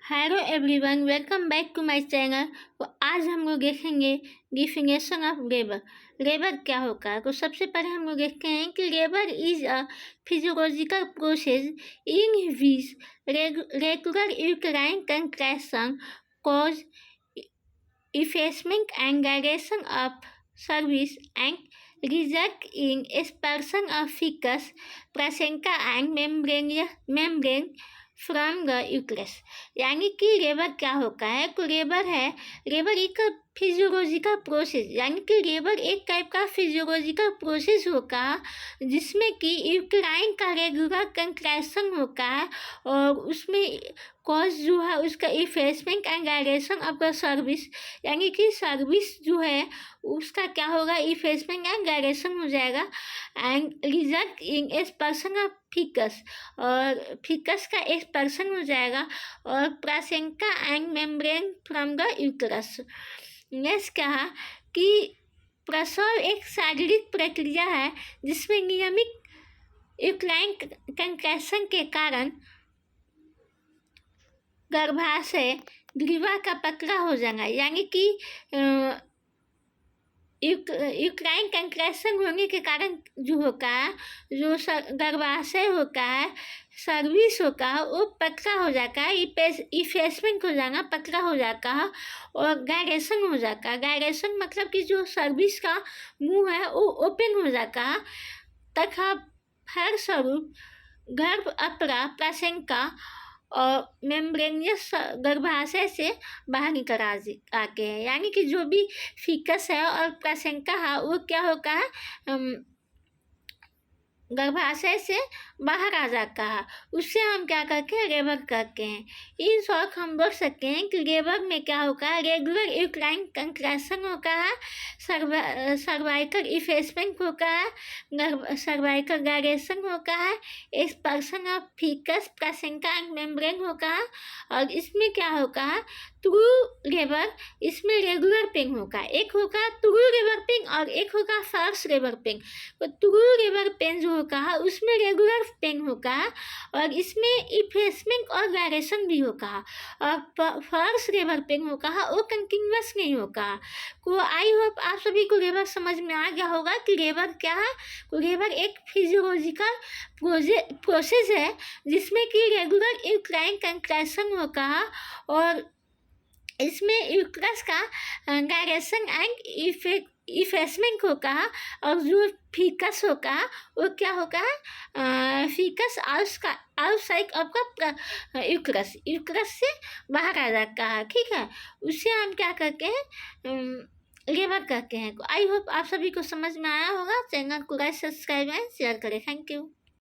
Hello everyone, welcome back to my channel. तो आज हम लोग देखेंगे डिफिनेशन ऑफ लेबर। लेबर क्या होता है? तो सबसे पहले हम लोग देखते हैं कि labour is a physiological process in which regular uterine contraction cause effacement and gradation of service and result in expulsion of feces, placenta and membrane from the uterus. यानी कि लेबर क्या होता है? तो लेबर एक फिजियोलॉजिकल प्रोसेस, यानी कि labour एक टाइप का फिजियोलॉजिकल प्रोसेस होगा जिसमें कि यूटेराइन का रेगुलर कंट्रैक्शन होता है और उसमें कॉज जो है उसका effacement and gyration of the service, यानी कि सर्विस जो है उसका क्या होगा, इफेसमेंट एंड गायरेशन हो जाएगा and result in expulsion of faeces, और फीकस का एक्सपल्शन हो जाएगा और placenta and membrane from the uterus. Next कहा कि प्रसव एक शारीरिक प्रक्रिया है जिसमें नियमित यूटेराइन कंट्रैक्शन के कारण गर्भाशय ग्रीवा का पतला हो जाना, यानी कि यूटेराइन कंट्रैक्शन होने के कारण जो होता है, जो गर्भाशय होता है, सर्विस होता है, वो पतला हो जाता है, इफेसमेंट हो जाना, पतला हो जाता है और गायरेशन हो जाता है। गायरेशन मतलब कि जो सर्विस का मुंह है वो ओपन हो जाता है तथा फलस्वरूप गर्भ अपरा प्लासेंटा और मेम्ब्रेनियस गर्भाशय से बाहर निकल आते हैं, यानी कि जो भी फीकस है और प्लासेंटा है वो क्या होता है, गर्भाशय से बाहर आ जाता है। उससे हम क्या करते हैं, लेबर करते हैं। इन शॉर्ट हम बोल सकते हैं कि लेबर में क्या होता है, रेगुलर यूटेराइन कंट्रैक्शन होता है, सर्वाइकल इफेसमेंट होता है, सर्वाइकल गायरेशन होता है, expulsion of faeces, placenta and membrane होता है। और इसमें क्या होता है, ट्रू लेबर, इसमें रेगुलर पेन होगा, एक होगा ट्रू लेबर पेन और एक होगा फॉल्स लेबर पेन। तो ट्रू लेबर पेन जो होगा उसमें रेगुलर पेन होगा और इसमें इफेसमेंट और गायरेशन भी होगा, और फॉल्स लेबर पेन होगा वो कंटिन्यूअस नहीं होगा। तो आई होप आप सभी को लेबर समझ में आ गया होगा कि लेबर क्या है। तो लेबर एक फिजियोलॉजिकल प्रोसेस है जिसमें कि रेगुलर यूटेराइन कंट्रैक्शन होगा और इसमें यूट्रस का गायरेशन एंड इफेसमेंट होगा और जो फीकस होगा वो क्या होगा, फीकस आउटसाइड ऑफ का यूट्रस से बाहर आ जाता है। ठीक है, उससे हम क्या करते हैं, लेबर करते हैं। आई होप आप सभी को समझ में आया होगा। चैनल को लाइक, सब्सक्राइब एंड शेयर करें। Thank you.